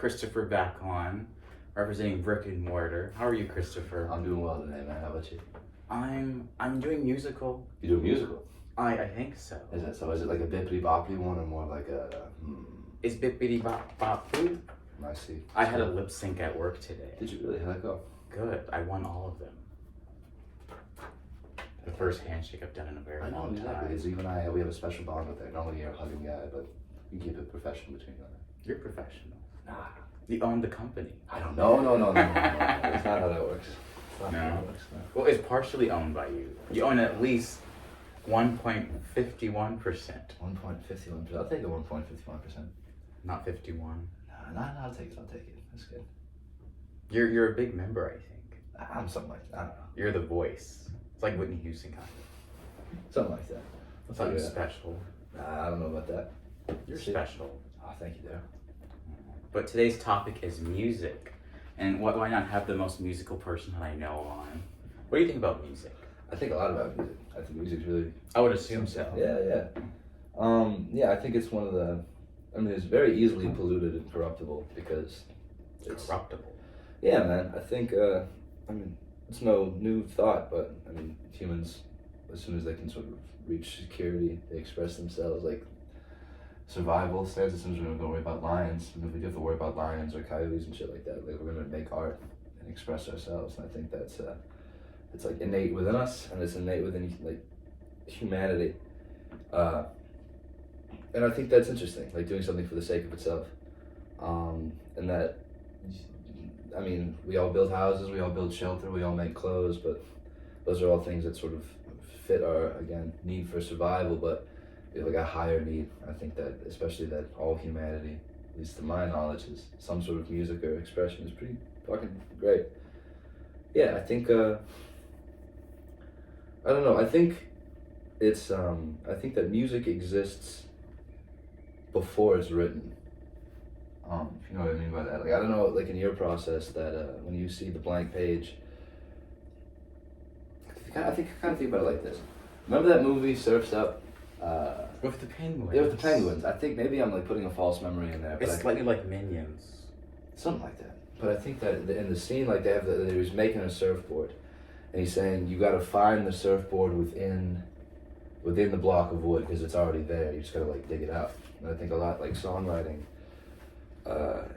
Christopher back on, representing Brick and Mortar. How are you, Christopher? I'm doing well today, man. How about you? I'm doing musical. You do a musical? I think so. Is it so? Is it like a bippity boppity one or more like a? Is bippity bop bop boop? I see. I had a lip sync at work today. Did you really? How'd it go? Good. I won all of them. The first handshake I've done in a very long time. Exactly. Because you and I, we have a special bond with it. Normally you're a hugging guy, but you keep it professional between you. You're professional. Nah. You own the company. I don't know. No. That's not how that works. That's not how that works. No. Well, it's partially owned by you. You own at least 1.51%. 1.51%. I'll take the 1.51%. Not 51. No, I'll take it. That's good. You're a big member, I think. I'm something like that. I don't know. You're the voice. It's like Whitney Houston kind of. Something like that. Something special. Nah, I don't know about that. You're special. Oh, thank you, there. But today's topic is music. And why not have the most musical person that I know on? What do you think about music? I think a lot about music. I think music's really... I would assume so. Yeah, I think it's one of the... I mean, it's very easily polluted and corruptible because it's... Corruptible? Yeah, man. I think, it's no new thought, but, humans, as soon as they can sort of reach security, they express themselves, like, survival stands as soon as we don't worry about lions. And if we do have to worry about lions or coyotes and shit like that, like, we're going to make art and express ourselves. And I think that's, it's, like, innate within us, and it's innate within, like, humanity. And I think that's interesting, like, doing something for the sake of itself. And that, we all build houses, we all build shelter, we all make clothes, but those are all things that sort of fit our, again, need for survival, but we have like a higher need. I think that, especially that all humanity, at least to my knowledge, is some sort of music or expression is pretty fucking great. Yeah, I think, I don't know, I think it's, I think that music exists before it's written. If you know what I mean by that. Like, I don't know, like in your process that when you see the blank page, I think about it like this. Remember that movie, Surf's Up? With the penguins. Yeah, with the penguins. I think maybe I'm like putting a false memory in there. But it's slightly like Minions. Something like that. But I think that in the scene, like they was making a surfboard, and he's saying you got to find the surfboard within the block of wood because it's already there. You just gotta like dig it out. And I think a lot like songwriting,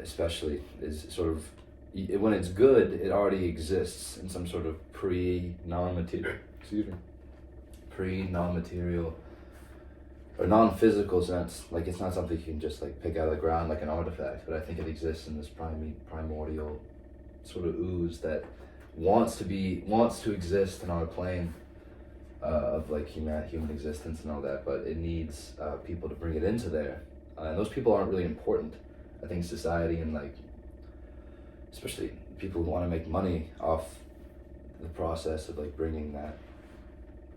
especially, is sort of when it's good, it already exists in some sort of pre-non-material or non-physical sense. Like, it's not something you can just like pick out of the ground like an artifact, but I think it exists in this primordial sort of ooze that wants to exist in our plane of like human existence and all that, but it needs people to bring it into there, and those people aren't really important. I think society and like especially people who want to make money off the process of like bringing that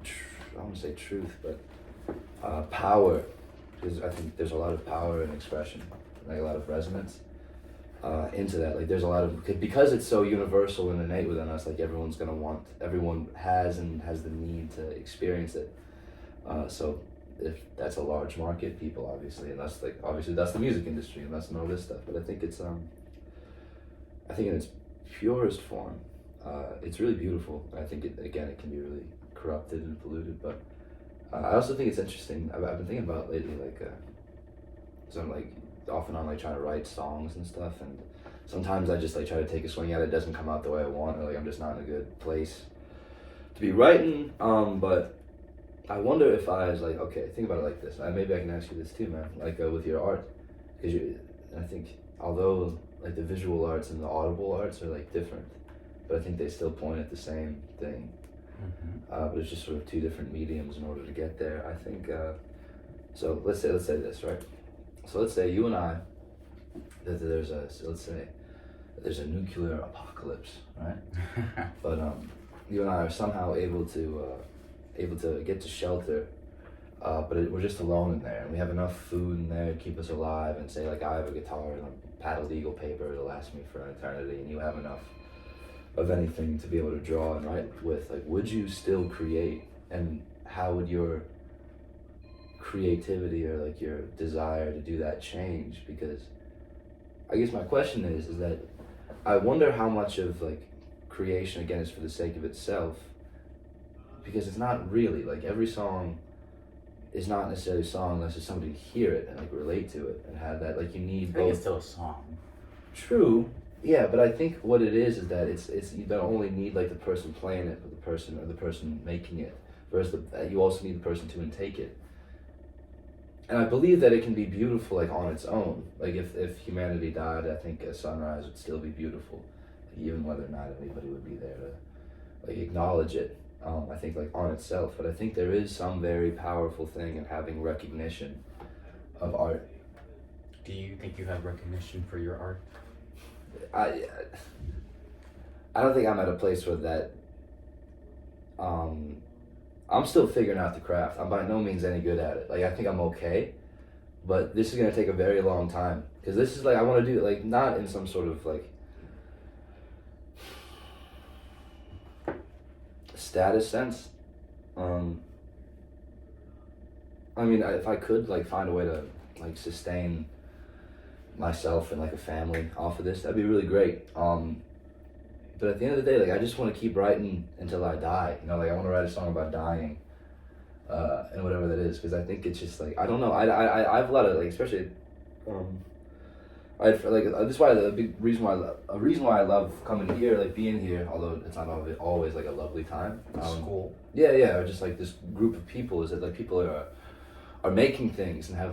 I don't want to say truth, but power, because I think there's a lot of power in expression, like a lot of resonance into that. Like there's a lot of, because it's so universal and innate within us, like everyone has the need to experience it. So if that's a large market, people obviously, and that's like, obviously that's the music industry and that's all this stuff. But I think it's, I think in its purest form, it's really beautiful. I think it can be really corrupted and polluted, but I also think it's interesting. I've been thinking about lately, like, so I'm like off and on like trying to write songs and stuff, and sometimes I just like try to take a swing at it. It doesn't come out the way I want, or like I'm just not in a good place to be writing. But I wonder if I was like, okay, think about it like this. Maybe I can ask you this too, man. Like with your art, because I think although like the visual arts and the audible arts are like different, but I think they still point at the same thing. Mm-hmm. But it's just sort of two different mediums in order to get there. I think. So let's say this, right? So let's say you and I, that there's a nuclear apocalypse, right? But you and I are somehow able to get to shelter, but we're just alone in there, and we have enough food in there to keep us alive. And say like I have a guitar and a paddled eagle paper that'll last me for an eternity, and you have enough of anything to be able to draw and write with. Like, would you still create, and how would your creativity or like your desire to do that change? Because I guess my question is that I wonder how much of like creation again is for the sake of itself, because it's not really like every song is not necessarily a song unless there's somebody to hear it and like relate to it and have that, like you need I think both. it's still a song. True. Yeah, but I think what it is that it's you don't only need like the person playing it, but the person making it. Whereas you also need the person to intake it. And I believe that it can be beautiful like on its own. Like if humanity died, I think a sunrise would still be beautiful, like, even whether or not anybody would be there to like acknowledge it. I think like on itself, but I think there is some very powerful thing in having recognition of art. Do you think you have recognition for your art? I don't think I'm at a place where that. I'm still figuring out the craft. I'm by no means any good at it. Like I think I'm okay, but this is gonna take a very long time because this is like I want to do it like not in some sort of like status sense. I mean, if I could like find a way to like sustain myself and like a family off of this, that'd be really great. But at the end of the day, like I just want to keep writing until I die. You know, like I want to write a song about dying, and whatever that is, because I think it's just like I don't know. I have a lot of like, especially, I like that's why the big reason why I love coming here, like being here, although it's not always like a lovely time. School. Yeah, or just like this group of people is that like people are making things and have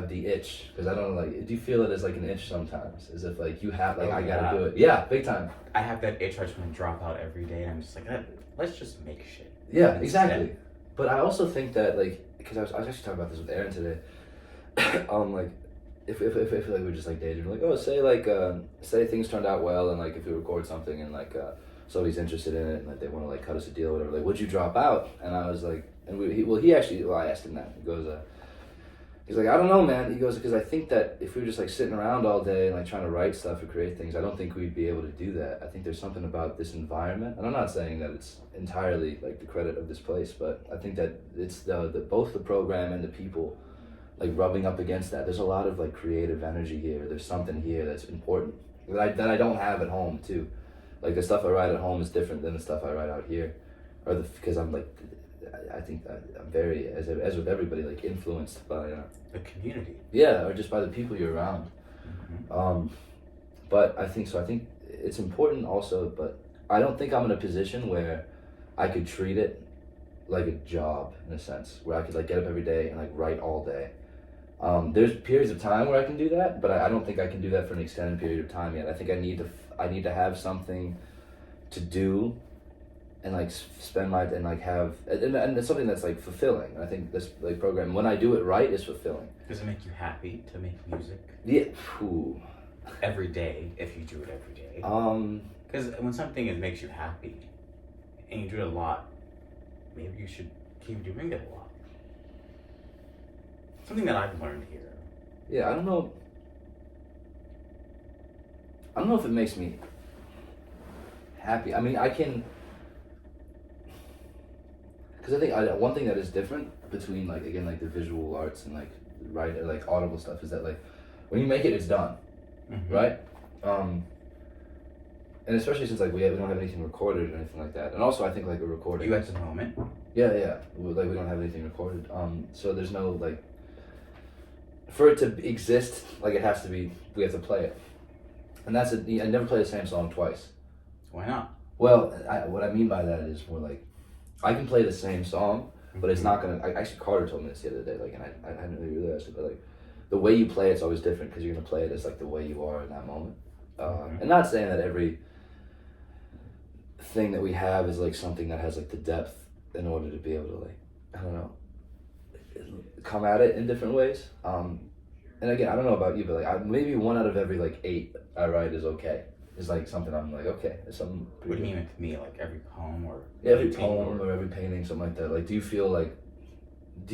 the itch, because I don't know, like do you feel it as like an itch sometimes, as if like you have like I gotta do it, yeah, big time. I have that itch. I just want to drop out every day, and I'm just like, let's just make shit. Yeah, exactly. But I also think that like, because I was actually talking about this with Aaron today, like if like we're just like dating, like oh say things turned out well, and like if we record something and like somebody's interested in it and like they want to like cut us a deal or whatever, like would you drop out? And I was like, and I asked him that. He goes, he's like, I don't know, man. He goes, because I think that if we were just like sitting around all day and like trying to write stuff or create things, I don't think we'd be able to do that. I think there's something about this environment, and I'm not saying that it's entirely like the credit of this place, but I think that it's the both the program and the people like rubbing up against that. There's a lot of like creative energy here. There's something here that's important that I don't have at home too. Like the stuff I write at home is different than the stuff I write out here, because I'm like. I think that I'm very, as with everybody, like influenced by the community. Yeah, or just by the people you're around. Mm-hmm. But I think it's important also, but I don't think I'm in a position where I could treat it like a job in a sense, where I could like get up every day and like write all day. There's periods of time where I can do that, but I don't think I can do that for an extended period of time yet. I think I need to have something to do. And like spend my and like have and it's something that's like fulfilling. I think this like program, when I do it right, is fulfilling. Does it make you happy to make music? Yeah. Ooh. Every day, if you do it every day. Because when something makes you happy, and you do it a lot, maybe you should keep doing it a lot. Something that I've learned here. Yeah, I don't know if it makes me happy. I mean, I can. Because I think one thing that is different between like again like the visual arts and like like audible stuff is that like when you make it, it's done, mm-hmm. right? And especially since like we don't have anything recorded or anything like that, and also I think like a recording. You at the moment? Yeah. We don't have anything recorded. So there's no like for it to exist, like it has to be. We have to play it, and I never play the same song twice. Why not? Well, what I mean by that is more like. I can play the same song, but it's not gonna. Actually, Carter told me this the other day. Like, and I hadn't really realized it, but like, the way you play it's always different because you're gonna play it as like the way you are in that moment. And not saying that every thing that we have is like something that has like the depth in order to be able to like I don't know come at it in different ways. And again, I don't know about you, but like maybe 1 out of every like 8 I write is okay. It's like something I'm like, okay, it's something pretty What do you mean with me? Like every poem or every poem or every painting, something like that. Like, do you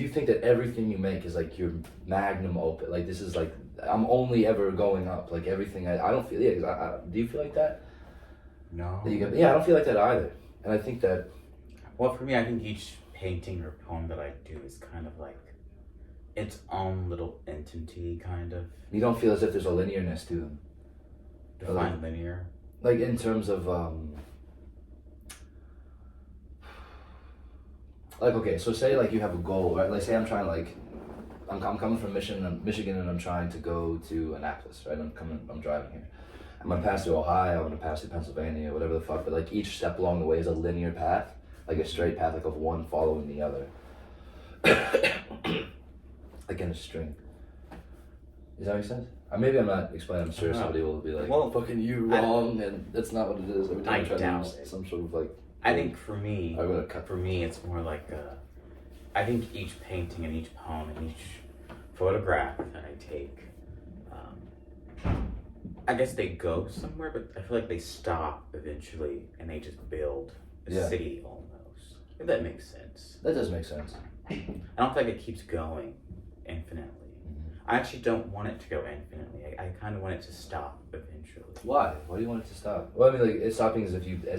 think that everything you make is like your magnum opus? Like, this is like, I'm only ever going up. Like, everything, I don't feel, do you feel like that? No. I don't feel like that either. And I think that... Well, for me, I think each painting or poem that I do is kind of like its own little entity, kind of. You don't feel as if there's a linearness to them? Define linear. Like in terms of like, okay, so say like you have a goal, right? Like say I'm trying to like, I'm coming from Michigan, and I'm trying to go to Annapolis, right? I'm driving here. I'm gonna pass through Ohio, I'm gonna pass through Pennsylvania, whatever the fuck. But like each step along the way is a linear path, like a straight path, like of one following the other, like in a string. Does that make sense? Or maybe I'm not explaining. I'm sure somebody will be like, well, fucking you wrong, and that's not what it is. Every time I I try to doubt use it. some sort of like. I think for me, For me, it's more like I think each painting and each poem and each photograph that I take, I guess they go somewhere, but I feel like they stop eventually and they just build a city almost. If that makes sense. That does make sense. I don't feel like it keeps going infinitely. I actually don't want it to go infinitely. I kind of want it to stop eventually. Why? Why do you want it to stop? Well, I mean, like, it's stopping as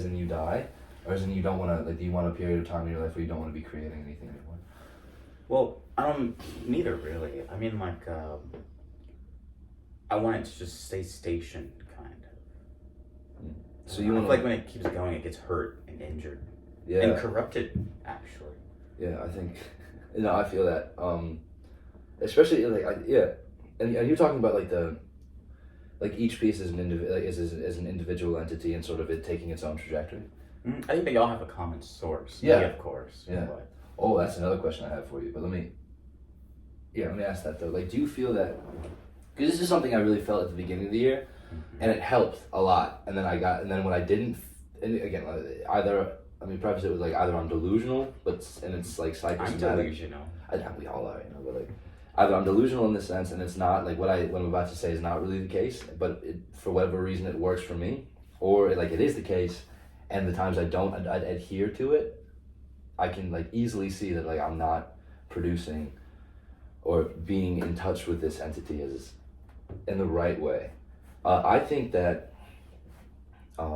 in you die, or as in you don't want to, like, do you want a period of time in your life where you don't want to be creating anything anymore? Well, neither really. I mean, like, I want it to just stay stationed, kind of. So you I want feel like when it keeps going, it gets hurt and injured. Yeah. And corrupted, actually. Yeah, I think, I feel that. Especially like, and you're talking about like each piece is is an individual entity and sort of it taking its own trajectory. I think they all have a common source. Yeah, of course. Yeah. But. Oh, that's another question I have for you. But let me ask that though. Like, do you feel that? Because this is something I really felt at the beginning of the year, and it helped a lot. And then when I didn't, and again, preface it with like either I'm delusional, and it's like psychosomatic. I'm delusional. We all are, but like. Either I'm delusional in this sense, and it's not like what I'm about to say is not really the case, but for whatever reason it works for me, or like it is the case, and the times I don't adhere to it, I can like easily see that like I'm not producing or being in touch with this entity as in the right way. I think that, like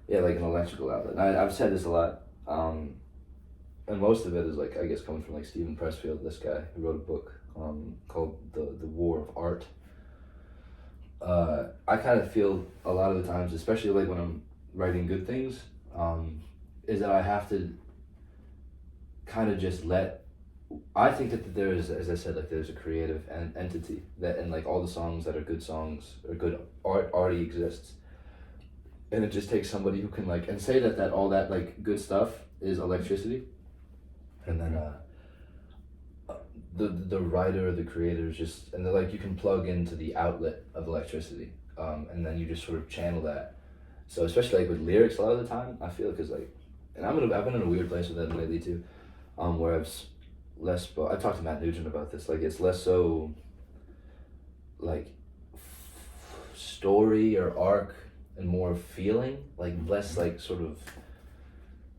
an electrical outlet. And I've said this a lot. And most of it is like, I guess, coming from like Stephen Pressfield, this guy who wrote a book called the War of Art. I kind of feel a lot of the times, especially like when I'm writing good things, is that I have to kind of just I think that there is, as I said, like there's a creative entity that, and like all the songs that are good songs or good art already exists. And it just takes somebody who can like, and say that all that like good stuff is electricity. And then the writer, the creator is just, and like you can plug into the outlet of electricity, and then you just sort of channel that. So especially like with lyrics, a lot of the time I feel, because like, and I've been in a weird place with that lately too, where I've talked to Matt Nugent about this. Like it's less so like story or arc and more feeling, like less like sort of,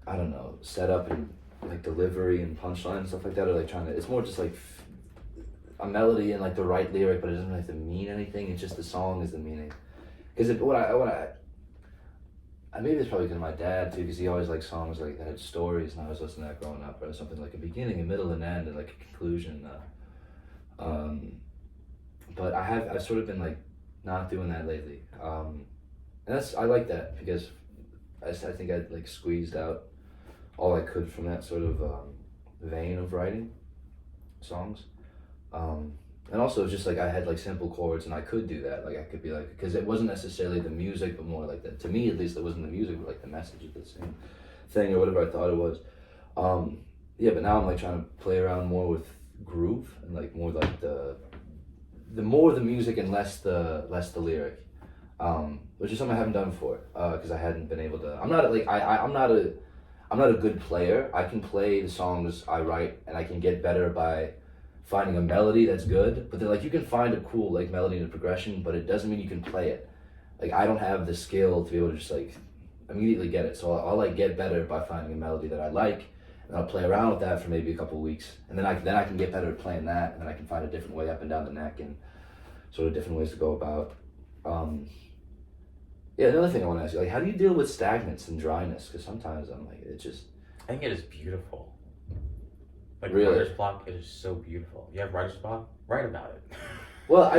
I don't know, setup and like delivery and punchline and stuff like that, or like it's more just like a melody and like the right lyric, but it doesn't have to mean anything. It's just the song is the meaning. Because maybe it's probably because of my dad too, because he always liked songs like that had stories, and I was listening to that growing up, or something like a beginning, a middle, and end, and like a conclusion. But I've sort of been like not doing that lately, and I like that, because I think I like squeezed out all I could from that sort of vein of writing songs. And also just like I had like simple chords, and I could do that. Like I could be like, because it wasn't necessarily the music, but more like that. To me, at least, it wasn't the music, but like the message of the same thing or whatever I thought it was. But now I'm like trying to play around more with groove, and like more like the more the music and less the lyric, which is something I haven't done before, because I hadn't been able to. I'm not a good player. I can play the songs I write, and I can get better by finding a melody that's good. But then like you can find a cool like melody and a progression, but it doesn't mean you can play it. Like I don't have the skill to be able to just like immediately get it. So I'll like get better by finding a melody that I like, and I'll play around with that for maybe a couple of weeks, and then I can get better at playing that, and then I can find a different way up and down the neck, and sort of different ways to go about. Another thing I want to ask you, like, how do you deal with stagnance and dryness? Because sometimes I'm like, I think it is beautiful. Like, really? writer's block, it is so beautiful. You have writer's block? Write about it. Well,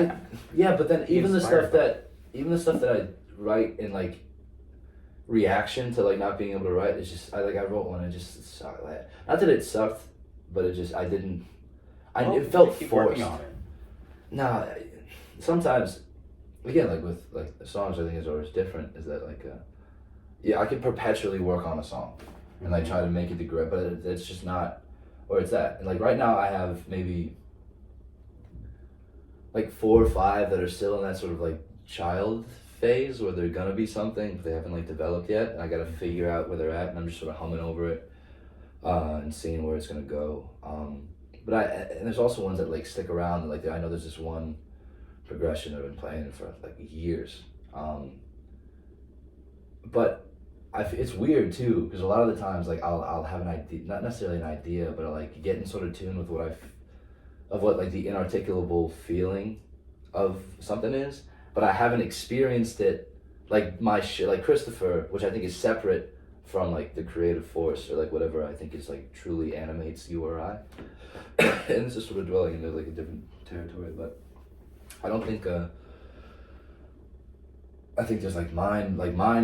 but then even the stuff that, even the stuff that I write in like reaction to like not being able to write, it's just I wrote one and it just sucked. Like, not that it sucked, but it just it felt keep forced. working on it. Nah, sometimes again like with like the songs I think is always different. Is that like I could perpetually work on a song and like try to make it the great, but it's just not, or it's that. And like right now I have maybe like 4 or 5 that are still in that sort of like child phase where they're gonna be something but they haven't like developed yet, and I gotta figure out where they're at, and I'm just sort of humming over it and seeing where it's gonna go. And there's also ones that like stick around. Like I know there's this one progression I've been playing for like years, but it's weird too because a lot of the times like I'll have an idea, not necessarily an idea, but I'll like get in sort of tune with what like the inarticulable feeling of something is, but I haven't experienced it like like Christopher, which I think is separate from like the creative force or like whatever I think is like truly animates you or I. And it's just sort of dwelling into like a different territory, but I don't think I think there's like mind,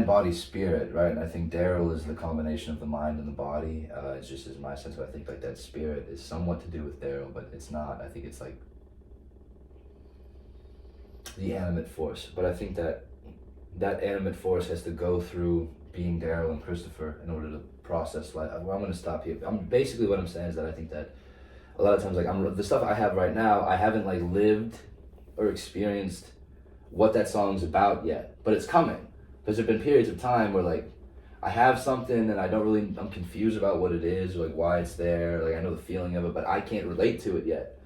body, spirit, right? And I think Daryl is the combination of the mind and the body. It's just as my sense of I think like that spirit is somewhat to do with Daryl, but it's not. I think it's like the animate force. But I think that animate force has to go through being Daryl and Christopher in order to process life. Well, I'm going to stop here. Basically what I'm saying is that I think that a lot of times like the stuff I have right now, I haven't like lived or experienced what that song's about yet, but it's coming. Because there've been periods of time where like I have something and I'm confused about what it is or like why it's there. Like I know the feeling of it, but I can't relate to it yet.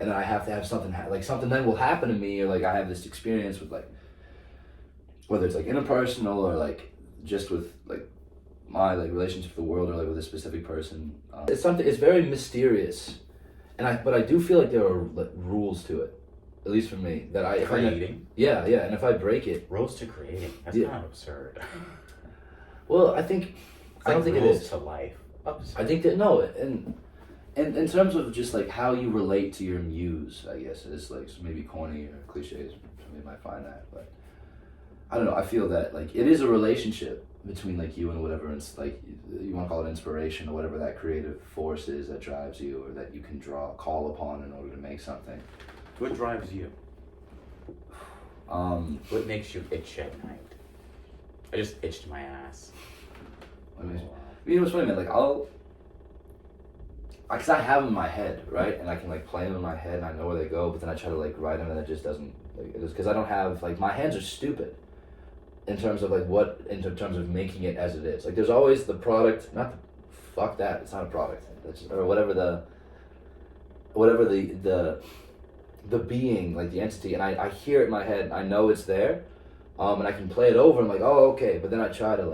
And then I have to have something like something then will happen to me, or like I have this experience with like whether it's like interpersonal or like just with like my like relationship with the world or like with a specific person. It's very mysterious, but I do feel like there are like rules to it. At least for me, that creating. Yeah, and if I break it, Rules to creating. That's kind of absurd. Well, I think I don't think it is to life. Absurd. I think that no, and in terms of just like how you relate to your muse, I guess it's like maybe corny or cliches. Somebody might find that, but I don't know. I feel that like it is a relationship between like you and whatever it's like you want to call it inspiration or whatever that creative force is that drives you or that you can call upon in order to make something. What drives you? What makes you itch at night? I just itched my ass. You know what's funny, man? Like because I have them in my head, right? And I can like play them in my head and I know where they go, but then I try to like write them and it just doesn't, like, it is because I don't have, like my hands are stupid in terms of in terms of making it as it is. Like there's always the product, fuck that, it's not a product. Or whatever the being, like the entity, and I hear it in my head, I know it's there, and I can play it over, and I'm like, oh, okay, but then I try to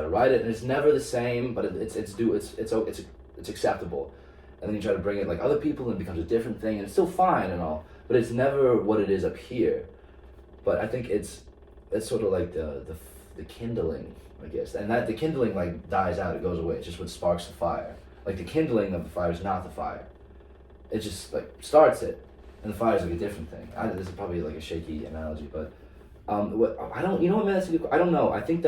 write it, and it's never the same, but it's acceptable, and then you try to bring it like other people, and it becomes a different thing, and it's still fine and all, but it's never what it is up here. But I think it's sort of like the kindling, I guess, and that the kindling like dies out, it goes away, it's just what sparks the fire. Like the kindling of the fire is not the fire, it just like starts it. And the fire is like a different thing. This is probably like a shaky analogy, but I don't know. I think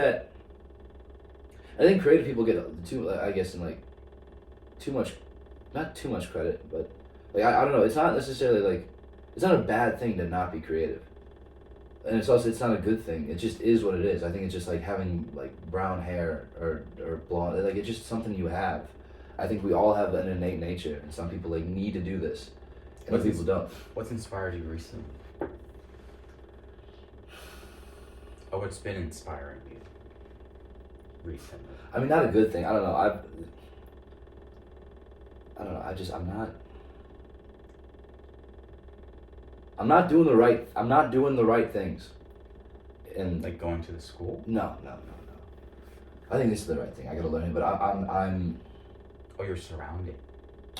creative people get not too much credit, but like I don't know. It's not necessarily like it's not a bad thing to not be creative, and it's not a good thing. It just is what it is. I think it's just like having like brown hair or blonde. Like it's just something you have. I think we all have an innate nature, and some people like need to do this. And people don't. What's inspired you recently? Or what's been inspiring you recently? I mean, not a good thing. I don't know. I'm not doing the right things. And like going to the school? No. I think this is the right thing. I gotta learn it, but I'm. Oh, you're surrounded.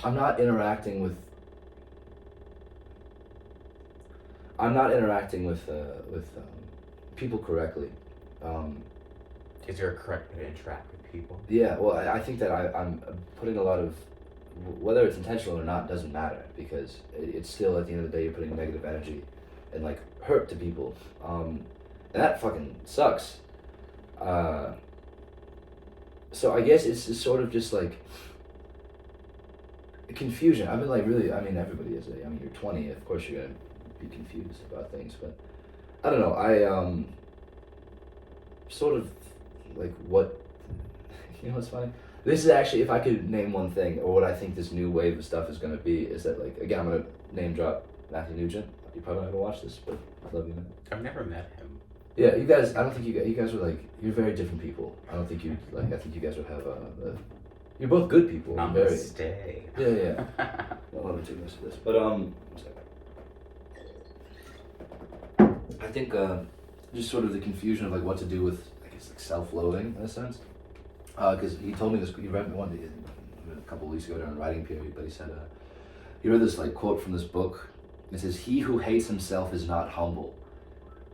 I'm not interacting with people correctly. Is there a correct way to interact with people? Yeah, well, I think that I'm putting a lot of, whether it's intentional or not, doesn't matter, because it's still, at the end of the day, you're putting negative energy and like hurt to people. And that fucking sucks. So I guess it's sort of just like confusion. I've been like really, I mean, everybody is. I mean, you're 20, of course you're gonna be confused about things, but I don't know. I sort of like what, you know what's funny? This is actually, if I could name one thing, or what I think this new wave of stuff is gonna be, is that like, again, I'm gonna name drop Matthew Nugent. You probably not gonna watch this, but I love you, man. I've never met him. Yeah, you guys. I don't think you guys are like, you're very different people. I don't think you like. I think you guys would have you're both good people. Namaste. Yeah. Well, let me take this of this. But one second. I think just sort of the confusion of like what to do with, I guess, like self-loathing in a sense. Because he told me this. He read one a couple of weeks ago during writing period, but he said he read this like quote from this book. It says, "He who hates himself is not humble."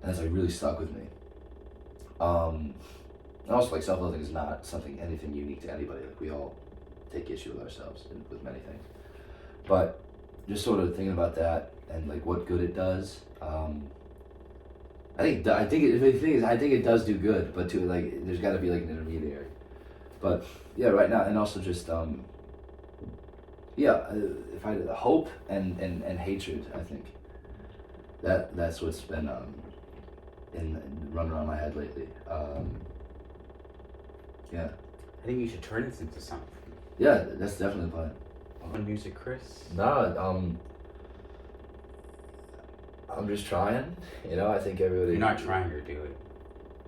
And that's like really stuck with me. And also like self-loathing is not anything unique to anybody. Like we all take issue with ourselves and with many things. But just sort of thinking about that and like what good it does. I think it does do good, but to like there's got to be like an intermediary. But yeah, right now, and also just if I hope and hatred, I think that's what's been in running around my head lately. Yeah. I think you should turn this into something. Yeah, that's definitely a plan. On music, Chris? No, I'm just trying. You know, I think everybody. You're not trying to do it.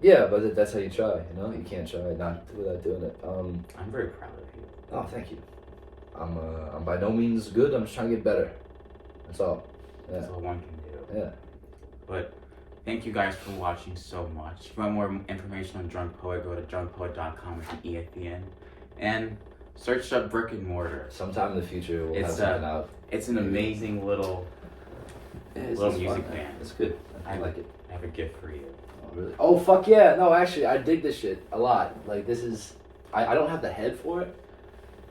Yeah, but that's how you try. You know, you can't try not without doing it. I'm very proud of you. Oh, thank you. I'm by no means good. I'm just trying to get better. That's all. Yeah. That's all one can do. Yeah. But thank you guys for watching so much. If you want more information on Drunk Poet, go to drunkpoet.com with an E at the end. And search up Brick and Mortar. Sometime in the future we'll have something out. It's an amazing little music fun, band. It's good. I like it. I have a gift for you. Oh, really? Oh, fuck yeah. No, actually, I dig this shit a lot. Like, this is... I don't have the head for it,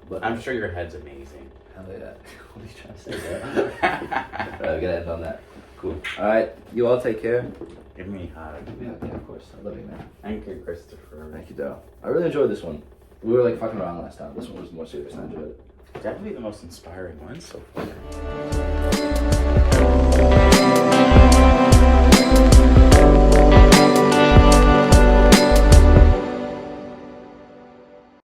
but... I'm sure your head's amazing. Hell yeah. What are you trying to say there? Alright, we gotta end on that. Cool. Alright, you all take care. Give me a hug. Yeah, of course. I love you, man. Thank you, Christopher. Thank you, Daryl. I really enjoyed this one. We were like fucking around last time. This one was more serious. I enjoyed it. Definitely the most inspiring one so far.